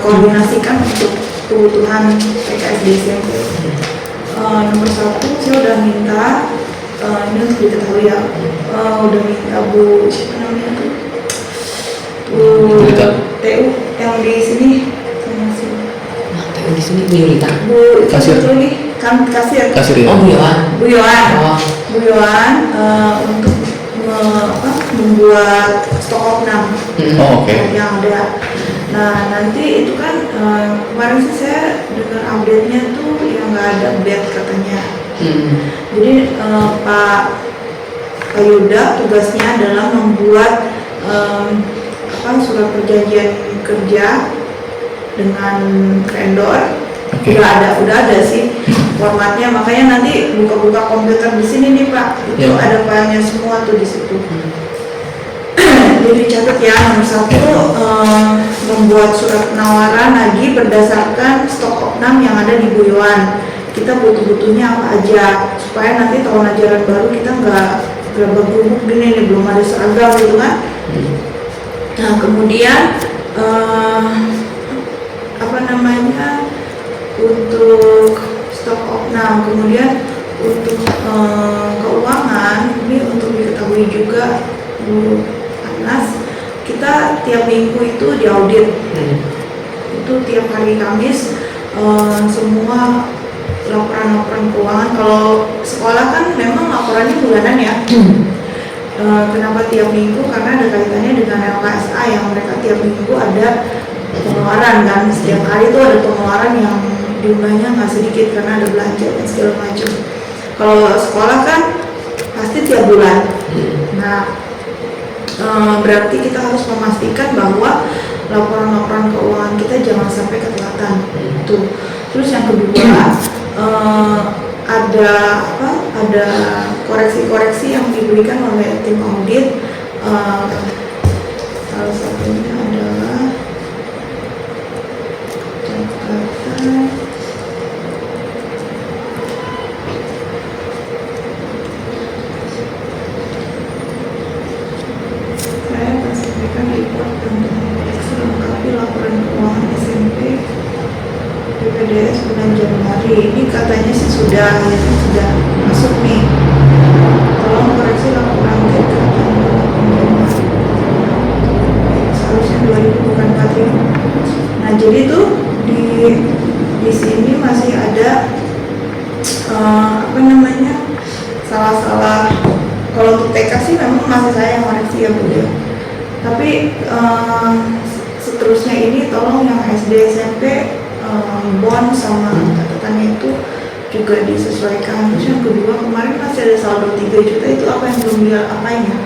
koordinasikan untuk kebutuhan PKS di SMP. Nomor satu, saya udah minta, ini harus diketahui ya, udah minta Bu, siapa namanya tuh? Bu TU yang di sini sama si TU di sini Bu Yulita. Bu kasir nih kan kasir. Ya? Oh Bu Yohan. Bu Yohan untuk membuat stok opnam yang ada. Nah nanti itu kan kemarin sih saya dengar update-nya tuh yang nggak ada update katanya. Jadi Pak Yuda tugasnya adalah membuat surat perjanjian kerja dengan vendor. Udah ada sih formatnya, makanya nanti buka-buka komputer di sini nih Pak, itu ada filenya semua tuh di situ. Jadi catat ya, nomor satu, membuat surat penawaran lagi berdasarkan stok opnam yang ada di Buyoan. Kita butuh-butuhnya apa aja, supaya nanti tahun ajaran baru kita nggak bergubuk gini nih, belum ada seragam gitu kan. Nah kemudian untuk stok opnam, kemudian untuk keuangan ini untuk diketahui juga Bu Anas, kita tiap minggu itu diaudit. Itu tiap hari Kamis semua laporan keuangan. Kalau sekolah kan memang laporannya bulanan ya. Kenapa tiap minggu? Karena ada kaitannya dengan LKSA yang mereka tiap minggu ada pengeluaran kan. Setiap hari itu ada pengeluaran yang jumlahnya nggak sedikit karena ada belanja dan segala macam. Kalau sekolah kan pasti tiap bulan. Nah berarti kita harus memastikan bahwa laporan-laporan keuangan kita jangan sampai ketelatan. Tuh. Terus yang kedua ada koreksi-koreksi yang diberikan oleh tim audit. Salah satunya adalah saya akan sampaikan report tentang melengkapi laporan keuangan SMP BPDS bulan Januari. Ini katanya sih sudah masuk nih. Tolong koreksi laporan kita seharusnya 2000 bukan 4000. Nah jadi tuh di sini masih ada salah-salah. Kalau untuk TK sih memang masih saya yang koreksi ya Bu ya. Tapi seterusnya ini tolong yang SD SMP bond sama catatannya itu juga disesuaikan. Terus yang kedua, kemarin masih ada saldo 3 juta, itu apa yang belum dia apain ya?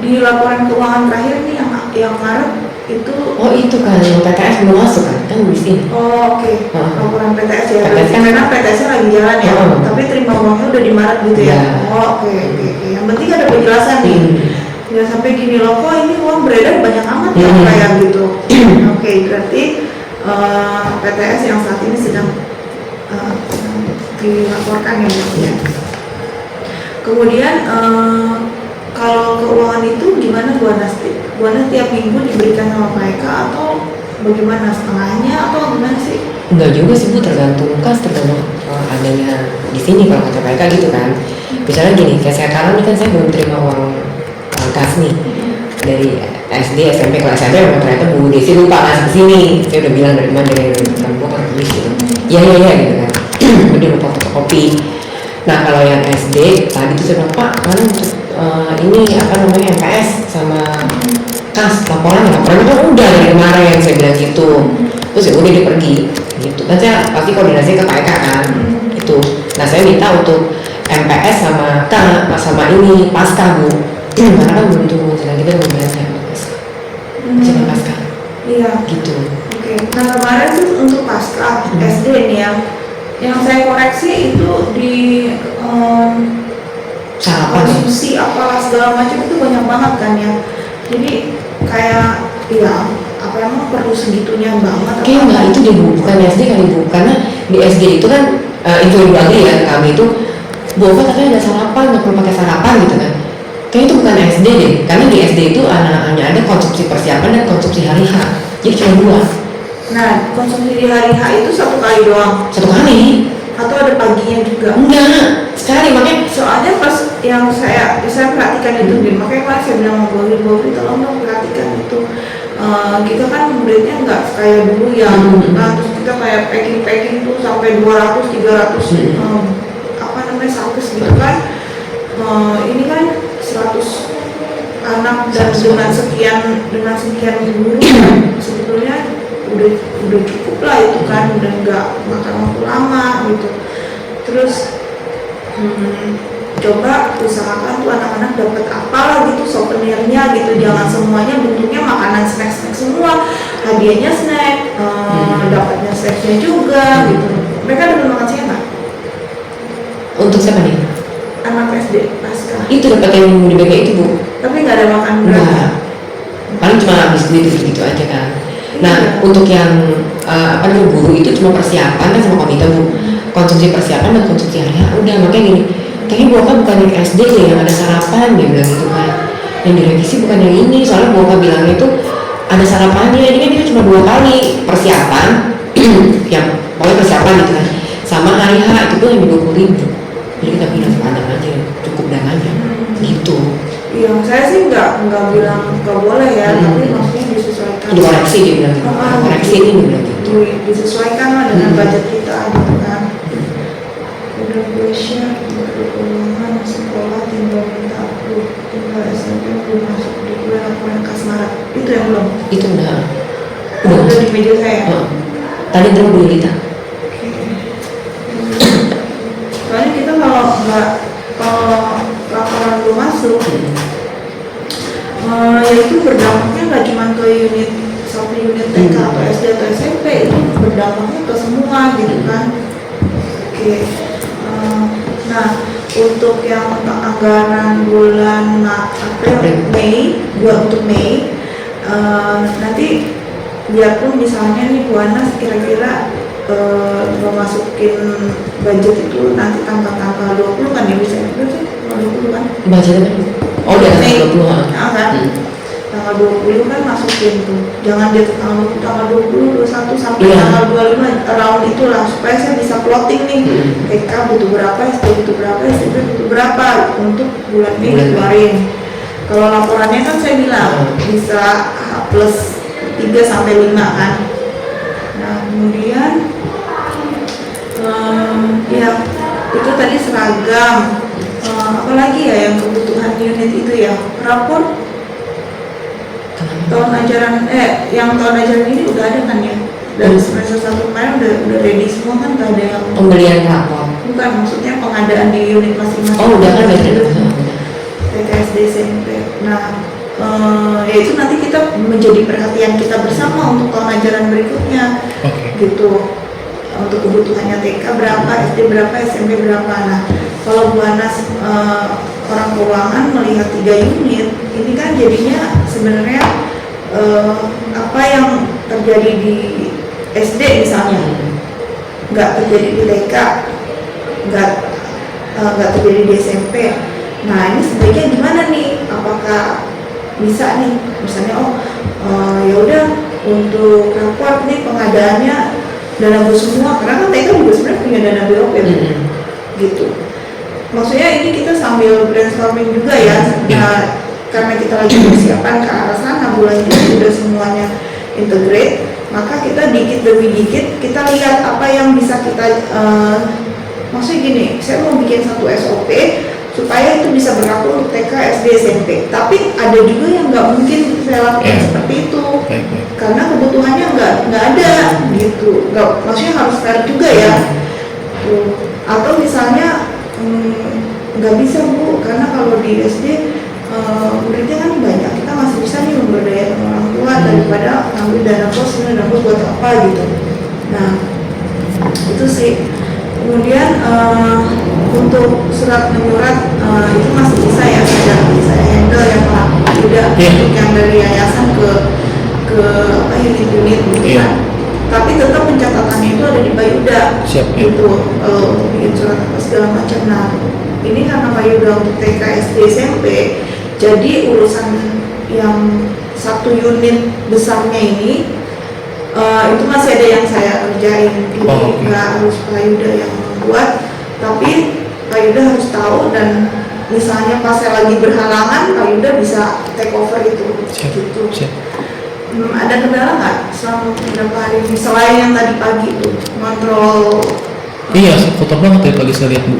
Di laporan keuangan terakhir nih yang Maret itu. Oh itu kan yang PTS belum masuk kan di sini. Oh oke. Laporan PTS ya. PTS kan, karena PTS-nya lagi jalan ya. Tapi terima uangnya udah di Maret gitu ya. Oh oke. Yang penting ada penjelasan nih. Ya sampai gini loh, kok ini uang beredar banyak amat ya kayak gitu. Oke, berarti PTS yang saat ini sedang dilaporkan ya. Kemudian kalau keuangan itu gimana Bu Anas? Bu Anas tiap minggu diberikan sama Pak Eka atau bagaimana, setengahnya atau gimana sih? Enggak juga sih Bu, tergantung adanya di sini kalau kata Pak Eka gitu kan. Misalnya gini, kayak sekarang ini kan saya belum terima uang kas nih dari SD, SMP, kelas SMP, ternyata Bu Desi lupa ngasih kesini. Saya udah bilang dari mana, dari Rambut kan gitu. Iya gitu kan. Udah lupa fotokopi. Nah kalau yang SD tadi tuh saya bilang, Pak kan ini MPS sama kas laporannya kan udah dari kemarin, saya bilang gitu. Terus ya udah dia pergi gitu. Dan saya pasti koordinasi ke Pak Eka kan gitu. Nah saya minta untuk MPS sama ini pasca Bu. Karena kan belum turun, sedang kita belum belanja pasca. Pasca. Iya. Gitu. Oke. Nah kemarin tuh untuk pasca SD nih yang saya koreksi itu di konsumsi apalah segala macam itu banyak banget kan ya. Jadi kayak apa emang perlu segitunya banget? Kayaknya enggak, itu di Bu, bukan SD kali Bu. Karena di SD itu kan info lagi ya kami itu Bu katanya ada sarapan, nggak perlu pakai sarapan gitu kan. Kayaknya itu bukan SD deh, karena di SD itu anak-anaknya ada konsumsi persiapan dan konsumsi hari H. Jadi cuma 2. Nah, konsumsi di hari H itu 1 kali doang 1 kali. atau ada paginya juga? Enggak, sekali. Makanya Soalnya pas yang saya perhatikan itu, makanya kan saya bilang sama Bobby tolong dong perhatikan itu. Kita kan muridnya nggak kayak dulu yang terus kita kayak packing tuh sampai 200 300 apa namanya sakus gitu kan. Ini kan 100 anak dan dengan sekian guru sebetulnya udah cukup lah itu kan, udah nggak makan waktu lama gitu. Terus coba usahakan tuh anak-anak dapat apalah gitu souvenirnya gitu, jangan semuanya bentuknya makanan snack semua, hadiahnya snack, dapatnya snacknya juga gitu. Mereka dapat makan siang nggak? untuk siapa nih? Anak SD pasca Itu dapat yang di BK itu, Bu. tapi nggak ada makan berat. Enggak. Paling cuma biskuit gitu aja kan. Nah, untuk yang guru itu cuma persiapan kan sama komite, Bu. Konsumsi persiapan dan konsumsi hari udah. Makanya gini, kayaknya Boka bukan yang SD deh yang ada sarapan, dia bilang gitu kan. Yang direvisi bukan yang ini, soalnya Boka bilangnya itu ada sarapannya. Ini kan itu cuma 2 kali persiapan yang pokoknya persiapan gitu kan, sama hari H itu pun yang 20.000. Jadi kita bilang sama anak aja cukup dan aja gitu. Iya, saya sih nggak bilang nggak boleh ya, tapi maksudnya disesuaikan. Dikoreksi dia bilang gitu. Koreksi ini dia bilang gitu. Disesuaikan lah dengan budget kita gitu kan. Udah gue share keuangan sekolah tinggal minta aku tinggal SMP belum masuk di gue laporan kasmarat. Itu yang belum? Itu udah Di meja saya. Tadi terus Bu Lita. Soalnya kita kalau laporan belum masuk, ya itu berdampaknya nggak cuma ke unit TK atau SD atau SMP, itu berdampaknya ke semua gitu kan. Oke. Nah, untuk yang anggaran bulan Mei, untuk Mei, nanti biarpun misalnya nih Bu Anas kira-kira memasukin budget itu nanti tanggal 20 kan ya, bisa berarti tanggal 20 kan? Budgetnya kan? Oh, di atas 20 kan? Tanggal 20 kan masukin tuh, jangan dia tanggal 20, 21 sampai tanggal 25 around itulah, supaya saya bisa plotting nih TK butuh berapa, SD butuh berapa, SMP butuh berapa untuk bulan Mei dikeluarin. Kalau laporannya kan saya bilang bisa plus 3 sampai 5 kan. Nah kemudian ya itu tadi seragam, apalagi ya yang kebutuhan unit itu ya, rapor tahun ajaran yang tahun ajaran ini udah ada kan ya, dari semester 1 kemarin udah ready semua kan, nggak ada yang pembelian rapor, bukan maksudnya pengadaan di unit masing-masing. Oh udah kan dari TK SD SMP. Nah ya itu nanti kita menjadi perhatian kita bersama untuk tahun ajaran berikutnya. Gitu, untuk kebutuhannya TK berapa, SD berapa, SMP berapa. Nah kalau Bu Anas orang keuangan melihat 3 unit ini kan jadinya sebenarnya apa yang terjadi di SD misalnya nggak terjadi di TK, nggak terjadi di SMP. Nah ini sebaiknya gimana nih, apakah bisa nih misalnya ya udah untuk raport nih pengadaannya dana bos semua, karena kan TK juga sebenarnya punya dana BOP gitu. Maksudnya ini kita sambil brainstorming juga ya, karena kita lagi persiapan ke arah sana, bulan ini sudah semuanya integrate, maka kita dikit demi dikit kita lihat apa yang bisa kita maksudnya gini, saya mau bikin satu SOP supaya itu bisa berlaku untuk TK, SD, SMP. Tapi ada juga yang nggak mungkin saya lakukan seperti itu, karena kebutuhannya nggak ada gitu. Maksudnya harus fair juga ya. Atau misalnya nggak bisa Bu, karena kalau di SD muridnya kan banyak, kita masih bisa nih memberdayakan orang tua daripada ngambil dana bos buat apa gitu. Nah itu sih. Kemudian untuk surat menyurat itu masih bisa ya, saya handle ya Pak. Tidak untuk yang dari yayasan ke apa unit-unit gitu kan. Tapi tetap pencatatannya itu ada di Payuda. Siap, gitu, untuk bikin surat apa segala macam. Nah ini karena Payuda untuk TK, SD, SMP, jadi urusan yang satu unit besarnya ini Itu masih ada yang saya kerjain, jadi nggak harus Pak Yuda yang membuat, tapi Pak Yuda harus tahu, dan misalnya pas saya lagi berhalangan Pak Yuda bisa take over itu. Gitu. Ada kendala nggak selama beberapa hari ini selain yang tadi pagi itu kontrol? Iya, kotor banget ya pagi saya lihat Bu.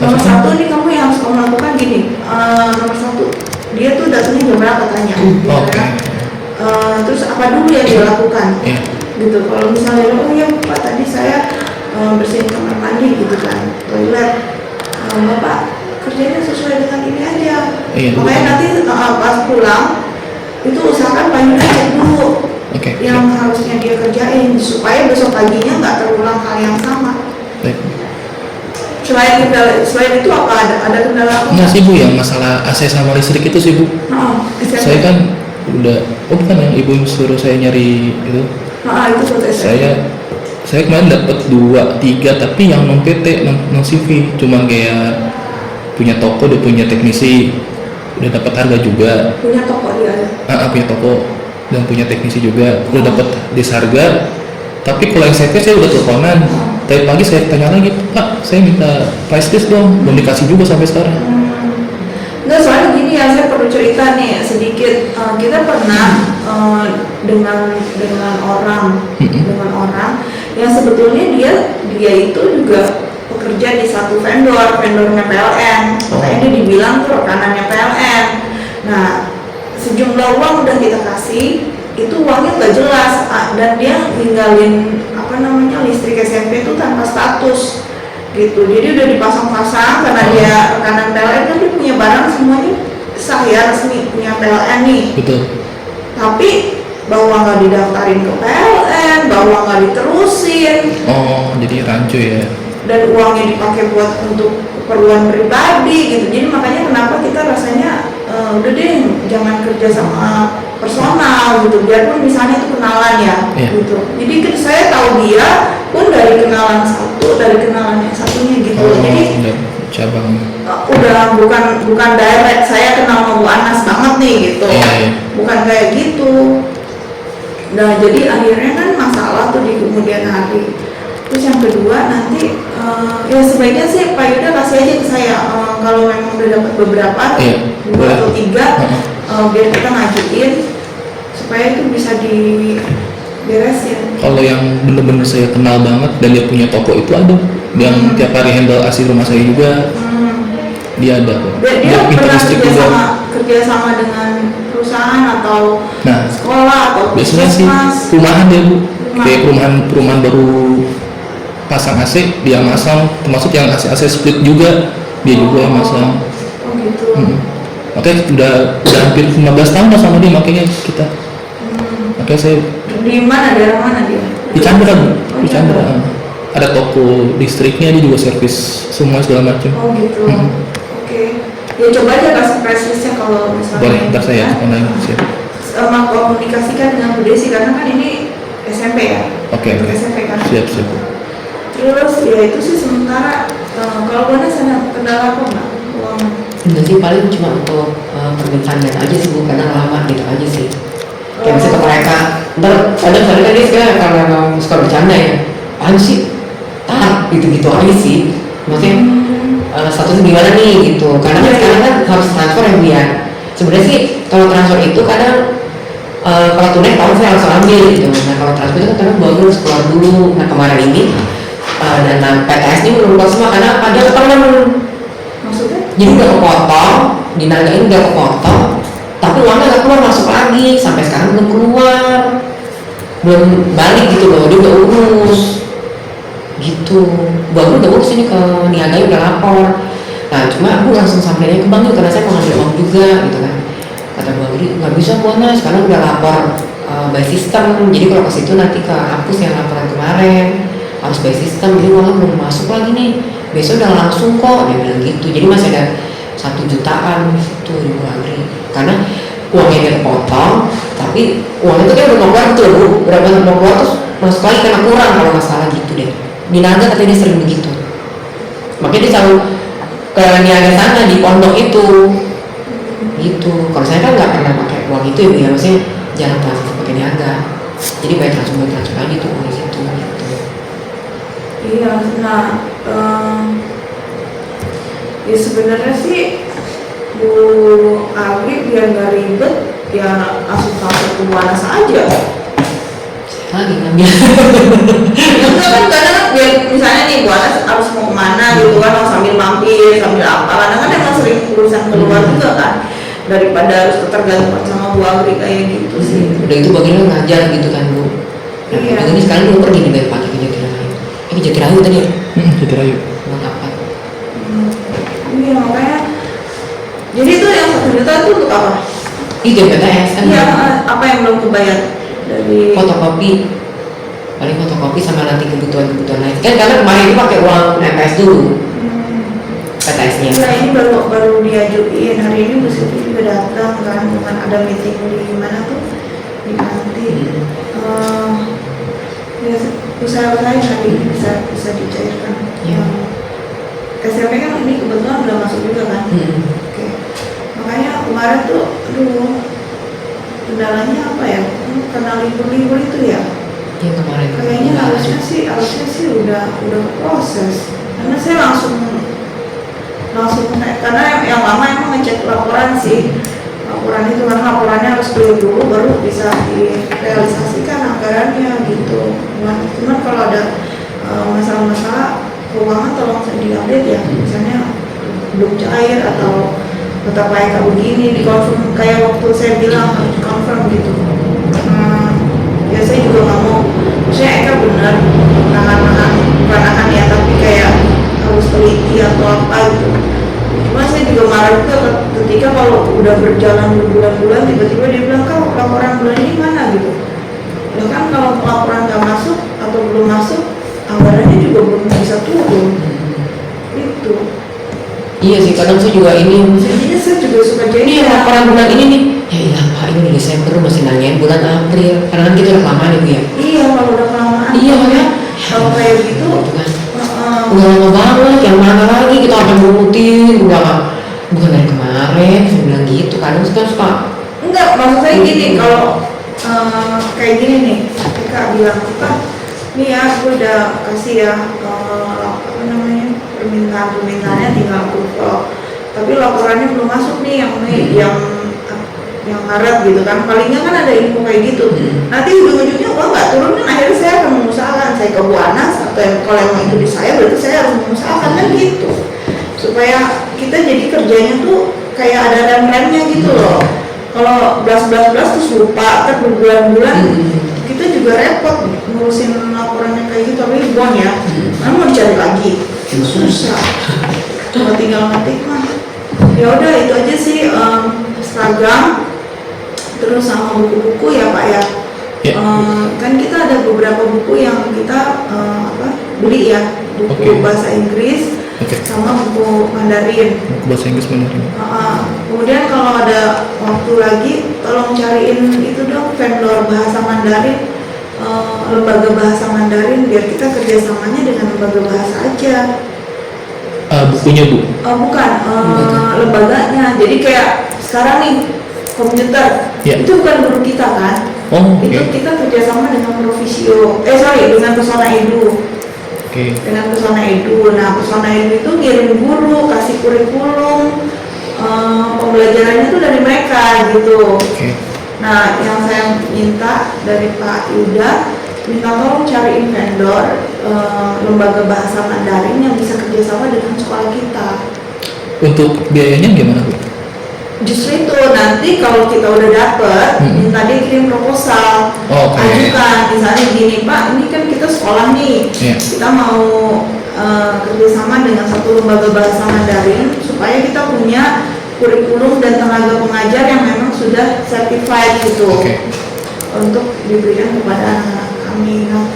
Nomor satu nih kamu yang harus kamu lakukan gini, nomor satu dia tuh datangnya jam berapa tanya, terus apa dulu yang dia lakukan, gitu. Kalau misalnya oh ya Pak tadi saya bersihin kamar mandi gitu kan, toilet, Bapak kerjanya sesuai dengan ini aja, makanya nanti pas pulang itu usahakan Pak Yuda cek dulu yang harusnya dia kerjain supaya besok paginya nggak terulang hal yang sama. Selain itu apa ada kendala apa? Enggak sih Bu, yang masalah AC sama listrik itu sih Bu. Saya kan bukan yang Ibu suruh saya nyari itu. Itu protes. Saya kemarin dapat 2, 3 tapi yang non PT, non CV, cuman kayak punya toko, dia punya teknisi, udah dapat harga juga. Punya toko dia ada. Punya toko dan punya teknisi juga, udah dapat disharga. Tapi kalau yang CV saya udah teleponan. Tadi pagi saya tanya lagi, Pak, saya minta price list dong, belum dikasih juga sampai sekarang. Enggak, soalnya gini ya, saya perlu cerita nih sedikit. Kita pernah dengan orang yang sebetulnya dia itu juga bekerja di satu vendornya PLN. Makanya dia dibilang tuh rekanannya PLN. Nah, sejumlah uang udah kita kasih, itu uangnya nggak jelas, dan dia ninggalin listrik SMP itu tanpa status gitu. Jadi udah dipasang-pasang karena dia rekanan PLN kan, dia punya barang semuanya sah ya, resmi punya PLN nih. Betul. Tapi bahwa nggak didaftarin ke PLN, bahwa nggak diterusin. Jadi rancu ya. Dan uangnya dipakai buat untuk keperluan pribadi gitu. Jadi makanya kenapa kita rasanya udah deh jangan kerja sama personal gitu, biarpun misalnya itu kenalan ya, gitu. Jadi saya tahu dia pun dari kenalan yang satunya gitu. Jadi cabang udah bukan direct saya kenal sama Bu Anas banget nih gitu. Bukan kayak gitu. Nah jadi akhirnya kan masalah tuh di kemudian hari. Terus yang kedua nanti ya sebaiknya sih Pak Yuda kasih aja ke saya, kalau memang udah dapat beberapa 2 atau 3 biar kita ngajuin supaya itu bisa diberesin. Kalau yang bener-bener saya kenal banget dan dia punya toko itu ada yang tiap hari handle AC rumah saya juga. Dia ada. Dia pernah kerja sama dengan perusahaan atau sekolah atau biasanya sih perumahan dia Bu, kayak perumahan baru pasang AC dia masang, termasuk yang AC split juga dia juga yang masang. Gitu. Makanya udah hampir 15 tahun lah sama dia, makanya kita. Makanya saya. Di mana, daerah mana dia? Di Chandra Bu. Di Chandra. Ada toko listriknya, dia juga servis semua segala macam. Gitu. Oke. Ya coba aja kasih price listnya kalau misalnya. Boleh, ntar saya online siap. Sama komunikasikan dengan Bu Desi karena kan ini SMP ya. Oke. SMP kan. Siap. Terus ya itu sih sementara. Kalau Bu Anas ada kendala apa nggak? Enggak sih, paling cuma untuk permintaan aja sih Bu, karena lama gitu aja sih. Kayak misalnya ke mereka, ntar kadang kan dia sekarang karena memang suka bercanda ya, apaan sih? Gitu-gitu aja sih. Maksudnya statusnya gimana nih gitu, karena kan sekarang kan harus transfer ya Bu ya. Sebenarnya sih kalau transfer itu kadang kalau tunai tahu saya langsung ambil gitu. Nah kalau transfer itu kan kadang harus keluar dulu. Nah kemarin ini dana PTS ini belum keluar semua karena ada teman. Maksudnya? Jadi udah kepotong, dinagain udah kepotong, tapi uangnya nggak keluar, masuk lagi, sampai sekarang belum keluar, belum balik gitu loh, dia udah urus gitu. Baru udah urus ini ke niaga udah lapor. Nah cuma aku langsung sampainya ke bank karena saya mau ngambil uang juga gitu kan. Kata Bang Ri, nggak bisa Bu Anas, sekarang udah lapor by system, jadi kalau ke situ nanti ke hapus yang laporan kemarin, harus by system, jadi uangnya belum masuk lagi nih, besok udah langsung kok, dia bilang gitu. Jadi masih ada 1 jutaan itu di Bang Ri, karena uangnya dia potong, tapi uang itu dia udah mau keluar tuh Bu, berapa mau keluar terus masuk lagi karena kurang kalau nggak salah gitu deh. Di Naga katanya dia sering begitu, makanya dia selalu ke niaga sana di pondok itu gitu. Kalau saya kan nggak pernah pakai uang itu ya Bu ya, maksudnya jarang transfer pakai niaga. Jadi banyak transfer aja tuh di situ gitu. Iya, nah ya sebenarnya sih Bu Agri biar nggak ribet ya langsung transfer ke Buana saja. Lagi ngambil. Ya enggak kan kadang kan biar misalnya nih Buana harus mau kemana gitu kan, mau sambil mampir sambil apa, kadang kan emang sering urusan keluar juga kan, daripada harus ketergantungan sama Bu Agri kayak gitu sih. Udah itu bagiannya ngajar gitu kan Bu. Nah, Iya. ini sekarang belum pergi nih dari pagi ke Jatirayu. Ini Jatirayu tadi ya? Jatirayu. Mau apa? Iya makanya. Jadi itu yang 1 juta itu untuk apa? Itu PTS kan? Iya, apa yang belum kebayar dari Fotokopi. Paling fotokopi sama nanti kebutuhan lain. Kan karena kemarin itu pakai uang MPS dulu. PTS-nya. Iya, ini baru diajuin hari ini Bu Siti juga datang kan, bukan ada meeting di mana tuh di nanti. Ya usaha-usaha hari ini bisa dicairkan. Iya. SMP kan ini kebetulan udah masuk juga kan. Oke. Makanya kemarin tuh, kendalanya apa ya? Karena libur itu ya. Yang kemarin. Kayaknya harusnya sih udah proses. Karena saya langsung karena yang lama emang ngecek laporan sih. Laporan itu karena laporannya harus clear dulu baru bisa direalisasikan anggarannya gitu. Cuman kalau ada masalah-masalah keuangan tolong diupdate ya, misalnya belum cair atau tetap kayak begini dikonfirm kayak waktu saya bilang harus confirm gitu. Ya saya juga nggak mau, maksudnya Eka benar nahan ya, tapi kayak harus teliti atau apa gitu. Cuma saya juga marah juga ketika kalau udah berjalan berbulan-bulan tiba-tiba dia bilang kau laporan bulan ini mana gitu. Ya kan kalau laporan nggak masuk atau belum masuk anggarannya juga belum bisa turun. Itu. Iya sih, kadang saya juga ini. Jadinya saya juga suka jadi Ini laporan bulan ini nih. Ya ilah Pak, ini udah Desember masih nanyain bulan April. Karena kan kita udah kelamaan ya Bu ya. Iya, kalau udah kelamaan. Iya makanya. Kalau kayak gitu, Kan. Udah lama banget, yang mana lagi kita akan rutin, bukan dari kemarin, saya bilang gitu. Kadang kita suka. enggak, maksud saya gini, kalau kayak gini nih, Eka bilang kan, nih ya, gue udah kasih ya, apa namanya, permintaannya tinggal approve, tapi laporannya belum masuk nih yang Maret gitu kan, palingnya kan ada info kayak gitu. Nanti ujung-ujungnya uang nggak turun kan, akhirnya saya akan mengusahakan saya ke Bu Anas atau kalau emang itu di saya berarti saya harus mengusahakan kan gitu, supaya kita jadi kerjanya tuh kayak ada rem-remnya gitu loh. Kalau belas terus lupa kan berbulan-bulan, kita juga repot ngurusin laporannya kayak gitu, tapi buang ya, karena mau dicari lagi susah. Kalau tinggal ngetik mah ya udah itu aja sih, seragam terus sama buku-buku ya Pak ya. Kan kita ada beberapa buku yang kita beli ya, buku bahasa Inggris sama buku Mandarin. Buku bahasa Inggris Mandarin. Kemudian kalau ada waktu lagi tolong cariin itu dong vendor bahasa Mandarin, lembaga bahasa Mandarin biar kita kerjasamanya dengan lembaga bahasa aja. Bukunya Bu? Bukan, lembaganya. Jadi kayak sekarang nih komputer, itu bukan guru kita kan? Itu kita kerjasama dengan dengan Pesona Edu. Dengan Pesona Edu. Nah, Pesona Edu itu ngirim guru, kasih kurikulum, pembelajarannya itu dari mereka gitu. Nah, yang saya minta dari Pak Yuda, minta tolong cariin vendor lembaga bahasa Mandarin yang bisa kerjasama dengan sekolah kita. Untuk biayanya gimana Bu? Justru itu nanti kalau kita udah dapet, minta dia kirim proposal, ajukan misalnya gini Pak, ini kan kita sekolah nih, kita mau kerjasama dengan satu lembaga bahasa Mandarin supaya kita punya kurikulum dan tenaga pengajar yang memang sudah certified gitu, untuk diberikan kepada anak-anak kami. Nah,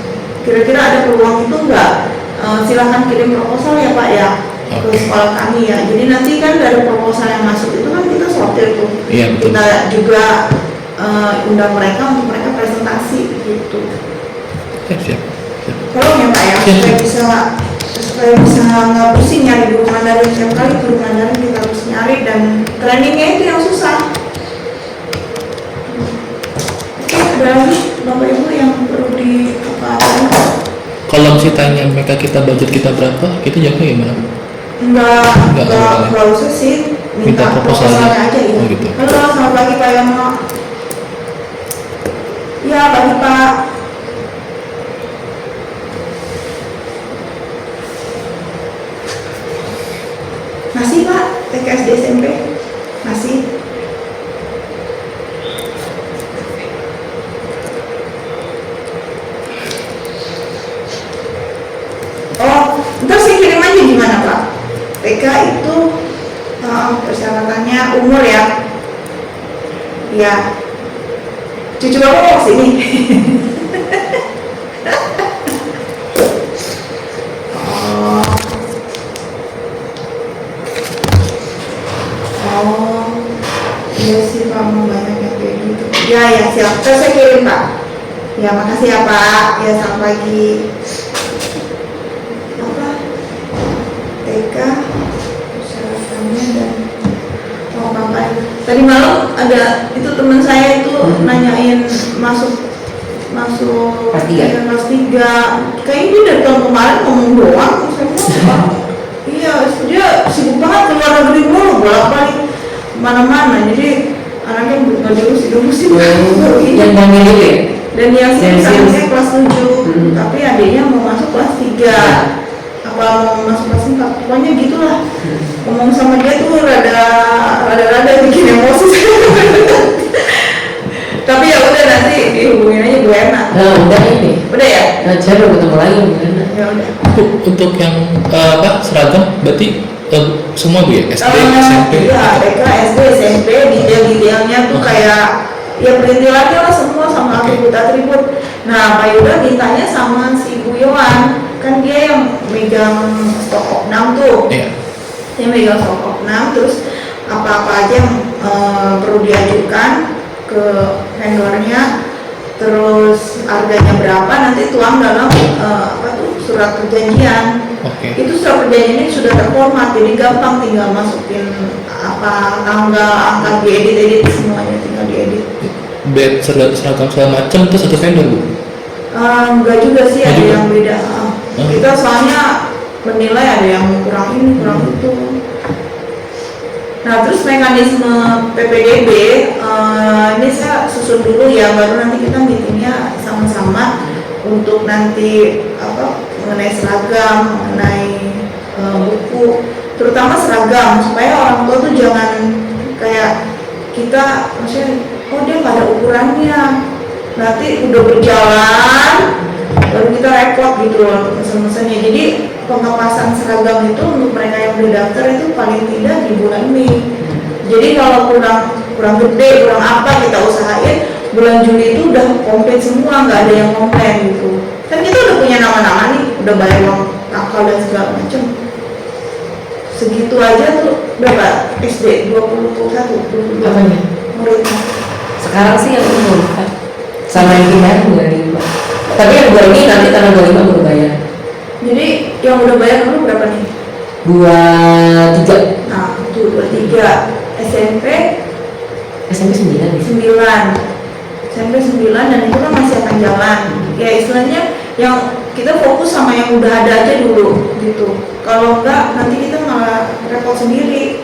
kira-kira ada peluang itu enggak? Silahkan kirim proposal ya Pak ya ke sekolah kami ya. Jadi nanti kan dari proposal yang masuk itu kan kita sortir tuh. Kita juga undang mereka untuk mereka presentasi gitu. Siap. Tolong ya Pak ya, supaya bisa nggak pusing nyari guru Mandarin setiap kali. Guru Mandarin kita harus nyari dan trainingnya itu yang susah. Oke, ada lagi Bapak Ibu yang si tanya mereka kita budget kita berapa, kita jawabnya gimana? Enggak usah sih, minta proposalnya aja gitu. Oh gitu. Halo, selamat pagi Pak Yono. Iya, pagi Pak. Masih Pak, TK SD SMP masih. Oh, ntar saya kirim aja gimana Pak? TK itu persyaratannya umur ya. Ya. Cucu Bapak mau sini. Oh. Oh. Iya sih Pak, mau banyak yang kayak gitu. Ya, ya siap. Terus saya kirim Pak. Ya, makasih ya Pak. Ya, selamat pagi. TK persyaratannya dan apa tadi malam ada itu teman saya itu nanyain masuk kelas 3 kayaknya dia dari tahun kemarin ngomong doang iya dia sibuk banget ke luar negeri mulu bolak-balik mana-mana jadi anaknya nggak diurus yang panggil itu ya? Dan yang saya kelas 7 tapi adiknya mau masuk kelas 3 apa mau masuk kelas 4 pokoknya gitulah ngomong sama dia tuh rada bikin emosi tapi ya udah nanti dihubungin aja Bu Ena. Nah udah ini udah ya saya belum ketemu lagi Bu Ena. Ya udah Untuk yang seragam berarti semua Bu ya? SD, SMP? Iya, TK, SD, SMP detail-detailnya tuh kayak ya perintilannya lah semua sama atribut-atribut. Nah Pak Yuda mintanya sama si Bu Yohan kan dia yang megang stok opnam tuh. Iya. Dia megang stok opnam terus apa-apa aja yang perlu diajukan ke vendornya terus harganya berapa nanti tuang dalam surat perjanjian. Oke. Itu surat perjanjian ini sudah terformat jadi gampang tinggal masukin apa tanggal angka diedit semuanya tinggal diedit. Bed seragam segala macam itu satu vendor Bu? Enggak juga sih ada juga? yang beda. Kita soalnya menilai ada yang kurang ini kurang itu. Nah terus mekanisme PPDB ini saya susun dulu ya baru nanti kita meetingnya sama-sama untuk nanti mengenai seragam mengenai buku terutama seragam supaya orang tua tuh jangan kayak kita maksudnya dia nggak ada ukurannya nanti udah berjalan baru kita repot gitu loh untuk mesen-mesennya jadi pengepasan seragam itu untuk mereka yang udah daftar itu paling tidak di bulan Mei jadi kalau kurang gede kurang apa kita usahain bulan Juli itu udah komplit semua nggak ada yang komplain gitu kan kita udah punya nama-nama nih udah bayar uang akal dan segala macam segitu aja tuh berapa SD 22 Apanya? muridnya Sekarang sih yang umur kan sama yang pindah 25 tapi yang 2 ini nanti tanggal 25 baru bayar jadi yang udah bayar dulu berapa nih? 23 Nah itu 23 SMP 9 ya? 9 SMP 9 dan itu kan masih akan jalan ya istilahnya yang kita fokus sama yang udah ada aja dulu gitu kalau enggak nanti kita malah repot sendiri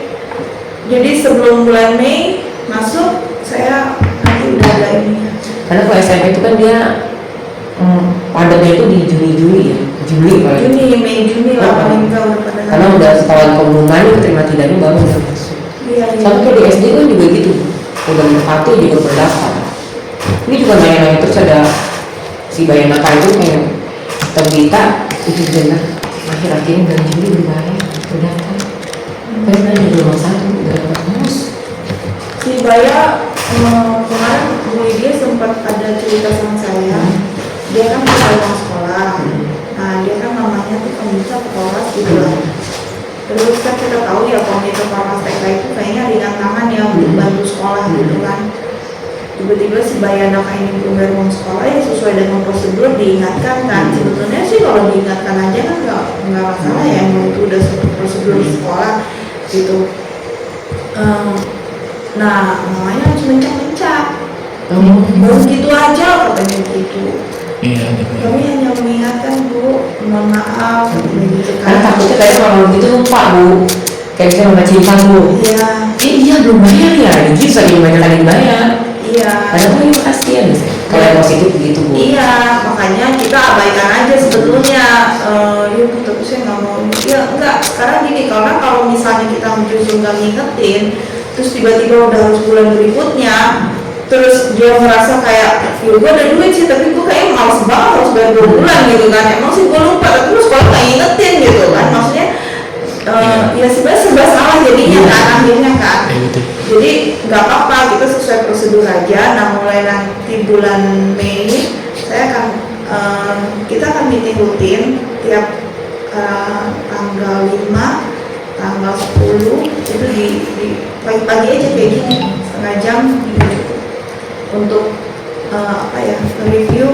jadi sebelum bulan Mei masuk saya nanti udah ada ini karena kalau SMP itu kan dia padatnya itu di Juni ya Juli Mei Juni lah paling enggak udah pada karena udah setahun pengumuman itu terima tidaknya baru udah masuk iya. sampai di SD kan juga gitu udah merpati juga berdaftar ini juga nanya-nanya terus ada si Bayanaka itu kayak terberita itu benar akhir-akhir ini bulan Juli berbayar berdaftar karena di rumah satu udah dapat bonus Si Baya kemarin Bu Lydia sempat ada cerita sama saya dia kan mau sekolah nah dia kan mamanya tuh pemirsa sekolah gitu lah terus kan kita tahu ya komite Farmas TK itu kayaknya ringan tangan ya untuk bantu sekolah gitu kan tiba-tiba si Bayanaka ini belum bayar uang sekolah ya sesuai dengan prosedur diingatkan kan sebetulnya sih kalau diingatkan aja kan nggak masalah ya emang itu udah prosedur di sekolah gitu nah mamanya harus mencak-mencak baru gitu aja katanya gitu Iya, betul. Kami hanya mengingatkan Bu, mohon maaf gitu Karena kan. takutnya kadang orang gitu lupa Bu, kayak misalnya membaca infak Bu, Iya, iya belum bayar ya, gitu saking banyak yang bayar. iya. Kadang tuh ini kasihan sih, kalau yang positif begitu Bu. Iya, makanya kita abaikan aja sebetulnya. Ya tapi saya nggak mau. Ya enggak. Sekarang gini, karena kalau misalnya kita justru nggak ngingetin, terus tiba-tiba udah harus bulan berikutnya, terus dia merasa kayak, ya gue ada duit sih, tapi gue kayak males banget harus bayar 2 bulan gitu kan. Emang sih gue lupa, tapi lu sekolah nggak ngingetin gitu kan. Maksudnya, ya sebenarnya serba salah jadinya kan akhirnya kan. Iya, betul. Jadi nggak apa-apa, kita sesuai prosedur aja. Nah mulai nanti bulan Mei saya akan kita akan meeting rutin tiap tanggal 5, tanggal 10 itu di pagi-pagi aja kayak gini, setengah jam gitu, untuk apa ya, review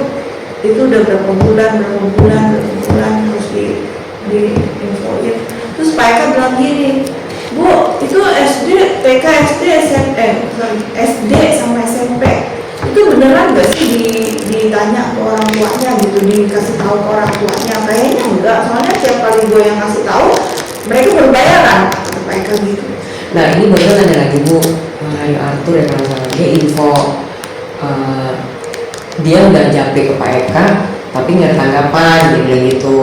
itu udah berapa bulan harus di infoin. Terus Pak Eka bilang gini, Bu, itu SD, TK, SD, SD sama SMP itu beneran nggak sih ditanya ke orang tuanya gitu, dikasih tahu ke orang tuanya? Kayaknya enggak, soalnya tiap kali gue yang kasih tahu mereka berbayaran, kata Pak Eka gitu. Nah ini baru ada lagi Bu, Rayu Arthur ya kalau salah, dia info dia udah japri ke Pak Eka tapi nggak ada tanggapan, dia bilang gitu.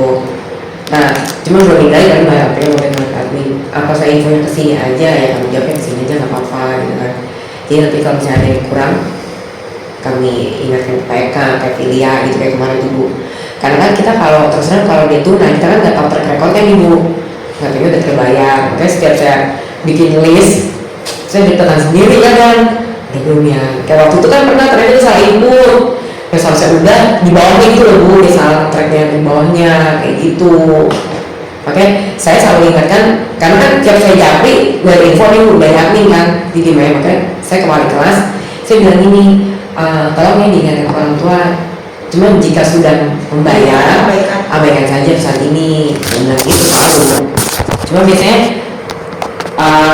Nah cuma belum dikali kan Mbak Eka mulai dengan admin, apa saya infonya kesini aja ya, kami jawabnya kesini aja nggak apa-apa gitu kan. Jadi nanti kalau misalnya ada yang kurang kami ingatkan ke Pak Eka, kayak Filia gitu kayak kemarin tuh Bu. Karena kan kita kalau terus terang kalau dia tunai kita kan nggak tahu track recordnya nih Bu, nggak tahu udah terbayar. Makanya setiap saya bikin list saya ditekan sendiri kan udah belum ya. Kayak waktu itu kan pernah ternyata dia salah input, yang seharusnya udah di bawahnya gitu loh Bu, dia salah tracknya di bawahnya kayak gitu. Makanya saya selalu ingatkan, karena kan tiap saya japri gue info nih udah admin kan di tim ya. Makanya saya kemarin kelas saya bilang gini, tolong ya diingatkan ke orang tua, cuma jika sudah membayar abaikan saja saat ini. Benar itu selalu. Cuma biasanya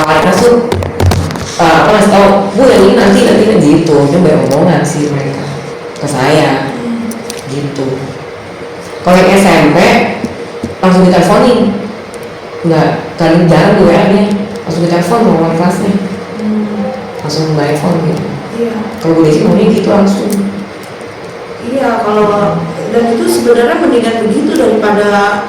mereka tuh apa ngasih tahu, Bu yang ini nanti kan gitu. Cuma banyak omongan sih mereka ke saya gitu. Kalau yang SMP langsung diteleponin, nggak kali jarang gue ya dia langsung ditelepon sama wali kelasnya, langsung by phone gitu. Iya. Kalau gue sih maunya gitu langsung. Iya, kalau dan itu sebenarnya mendingan begitu daripada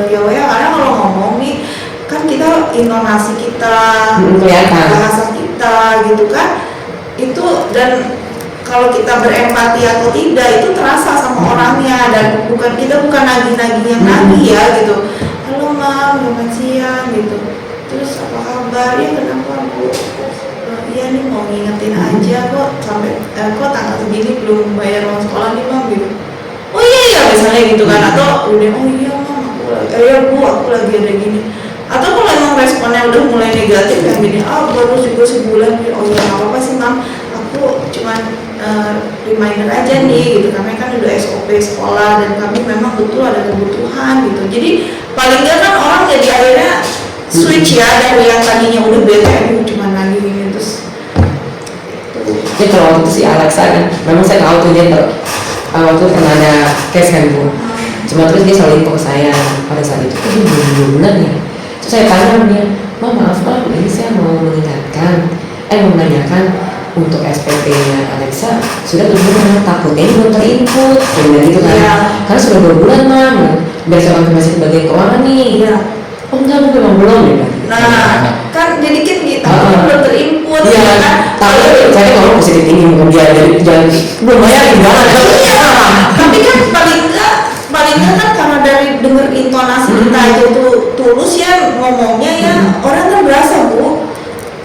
via WA, karena kalau ngomong nih kan kita intonasi kita, bahasa kita gitu kan, itu dan kalau kita berempati atau tidak itu terasa sama orangnya, dan kita bukan nagih-nagih yang nagih ya gitu. Halo Mam, selamat siang gitu. Terus apa kabar? Ya kenapa Bu? Iya nih mau ngingetin aja kok sampai kok tanggal segini belum bayar uang sekolah nih Mam gitu. Oh iya misalnya gitu kan, atau udah oh iya Mam aku lagi ya Bu aku lagi ada gini. Atau kalau emang responnya udah mulai negatif yang gini, baru juga sebulan nih, oh iya nggak apa-apa sih Mam, aku cuman reminder aja nih gitu, karena kan udah SOP sekolah dan kami memang betul ada kebutuhan gitu. Jadi paling nggak kan orang jadi akhirnya switch ya dari yang tadinya udah bete cuma lagi gini terus. Ya kalau waktu itu si Alexa kan, memang saya tahu tuh dia waktu itu pernah ada case kan Bu. Cuma terus dia selalu info ke saya pada saat itu, dia belum 2 bulan ya. Terus saya tanya sama dia, maaf ini saya mau mengingatkan, mau menanyakan untuk SPP-nya Alexa sudah belum, takutnya ini belum terinput, kayak gitu kan. Ya. Karena sudah 2 bulan Mam, biar saya konfirmasi ke bagian keuangan nih. Iya. Oh enggak, memang belum ya. Nah, kan jadi kan kita belum terinput. Iya, kan? tapi saya ngomong positif ini bukan dia dari jangan belum bayar gimana? Iya, tapi kan paling enggak kan karena dari denger intonasi kita aja tuh tulus ya ngomongnya ya, orang kan berasa Bu.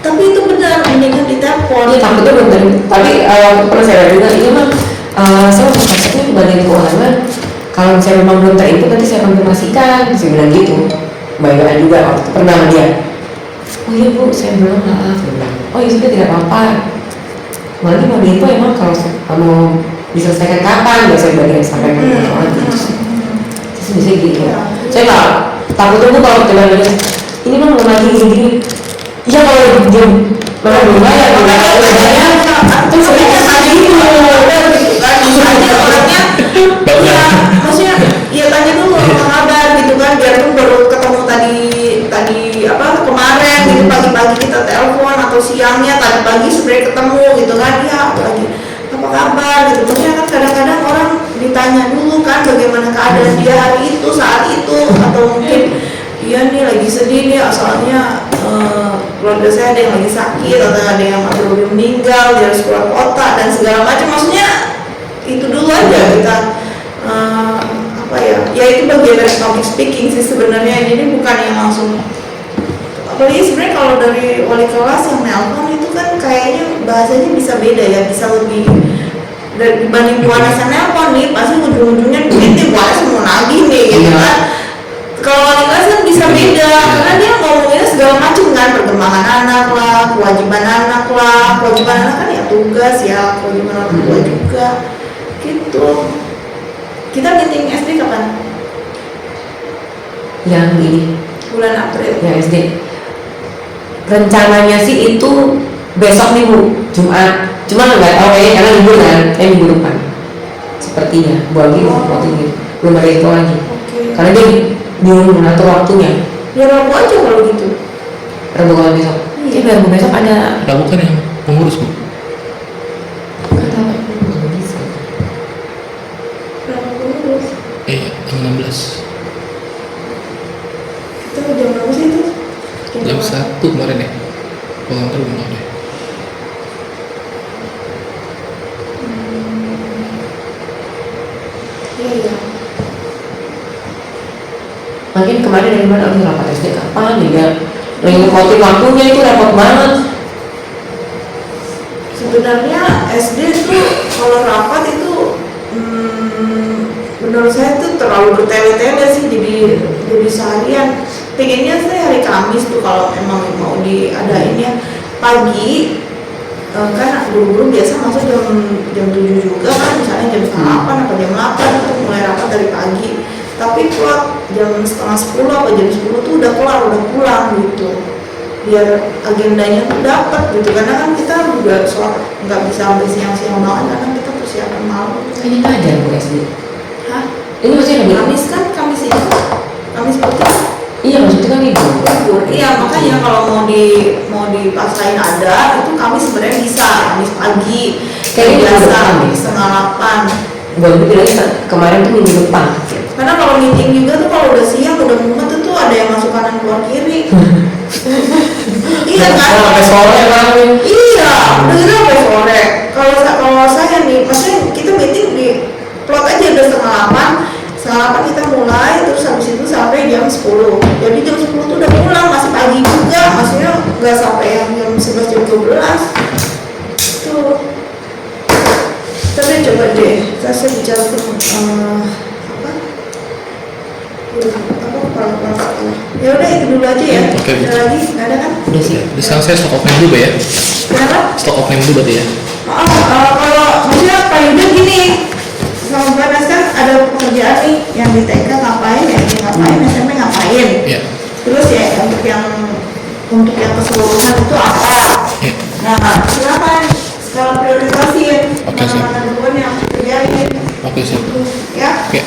Tapi itu benar, mendingan ditelepon. Iya, takutnya belum tadi. Tapi pernah saya juga ini mah saya mau kontaknya ke bagian keuangan. Kalau saya memang belum terinput nanti saya konfirmasikan. Saya bilang gitu. Bayar juga waktu itu pernah sama dia. Oh iya Bu, saya belum, maaf. Oh iya sudah tidak apa-apa. Nanti mau diinfo emang kalau mau diselesaikan kapan? Biasanya bagian sampai ke keuangan gitu. Saya bisa gitu. Saya nggak takutnya Bu kalau kita bilang ini mah belum lagi gini-gini. Iya kalau dia memang belum bayar, terus sebenarnya tadi itu aja orangnya orangnya tadi pagi sebenarnya ketemu gitu kan, ya lagi apa kabar gitu. Maksudnya kan kadang-kadang orang ditanya dulu kan bagaimana keadaan dia hari itu saat itu, atau mungkin iya nih lagi sedih nih soalnya keluarga saya ada yang lagi sakit atau ada yang baru meninggal, dia harus keluar kota dan segala macam. Maksudnya itu dulu aja kita apa ya itu bagian dari public speaking sih sebenarnya. Jadi bukan yang langsung, apalagi sebenarnya kalau dari wali kelas yang nelpon itu kan kayaknya bahasanya bisa beda ya, bisa lebih dibanding Bu Anas yang nelpon nih pasti ujung-ujungnya duit nih Bu Anas mau nagih nih gitu kan. Kalau wali kelas kan bisa beda karena dia ngomonginnya segala macam kan, perkembangan anak lah, kewajiban anak kan ya tugas ya, kewajiban orang tua juga gitu. Kita meeting SD kapan? Yang ini Bulan April. yang SD. Rencananya sih itu besok nih Bu, Jumat. Cuma nggak tahu kayaknya karena libur kan, minggu depan. Sepertinya, Bu Agi waktu ini belum ada itu lagi. Karena dia bingung mengatur waktunya. Ya Rabu aja kalau gitu. Rabu kalau besok. Iya. Tapi Rabu besok ada. Rabu kan yang pengurus Bu. Nggak tahu. Nggak bisa. Rabu pengurus. Jam 16. Kita jam berapa sih itu? Jam 1 kemarin ya. Kalau nggak belum tahu deh. Iya. Makin kemarin dari mana aku rapat SD kapan ya? Ngikutin waktunya itu repot banget. Sebenarnya SD tuh kalau rapat itu menurut saya tuh terlalu bertele-tele sih, jadi seharian. Pengennya saya hari Kamis tuh kalau memang mau diadain ya pagi, kan guru-guru biasa masuk jam 7 juga kan, misalnya jam 8 atau jam 8 untuk mulai rapat dari pagi. Tapi plot jam setengah 10 atau jam 10 tuh udah kelar, udah pulang gitu, biar agendanya tuh dapat gitu. Karena kan kita juga nggak bisa sampai siang-siang banget karena kita persiapan malam. Kayaknya nggak ada Bu SD. Hah? Ini maksudnya Kamis kan, Kamis itu Kamis putih. Iya maksudnya kan libur. Iya, makanya kalau mau dipaksain ada itu Kamis sebenarnya bisa, Kamis pagi kayak biasa setengah 8. Gue bilangnya kemarin tuh minggu depan. Karena kalau meeting juga tuh kalau udah siang udah mumet tuh ada yang masuk kanan keluar kiri. Iya kan? Sampai sore kan? Iya, udah gitu sampai sore. Kalau saya nih, maksudnya kita meeting di plot aja udah setengah 8 kita mulai, terus habis itu sampai jam 10. Jadi jam 10 tuh udah pulang, masih pagi juga, maksudnya nggak sampai yang jam 11 jam 12 tuh. Tapi coba deh, saya bicara ya udah itu dulu aja ya. Oke. Ada lagi? Nggak ada kan? Udah sih. Sekarang saya stok opening dulu ya. Kenapa? Stok opening dulu berarti ya. Kalau maksudnya Pak Yuda gini, sama Bu Anas kan ada pekerjaan nih yang di TK ngapain, ya ngapain, SMP ngapain. Iya. Terus ya untuk yang keseluruhan itu apa? Iya. Nah, silakan sekarang prioritasin Oke, siap. mana-mana duluan yang kerjain. Oke siap. Ya. Oke.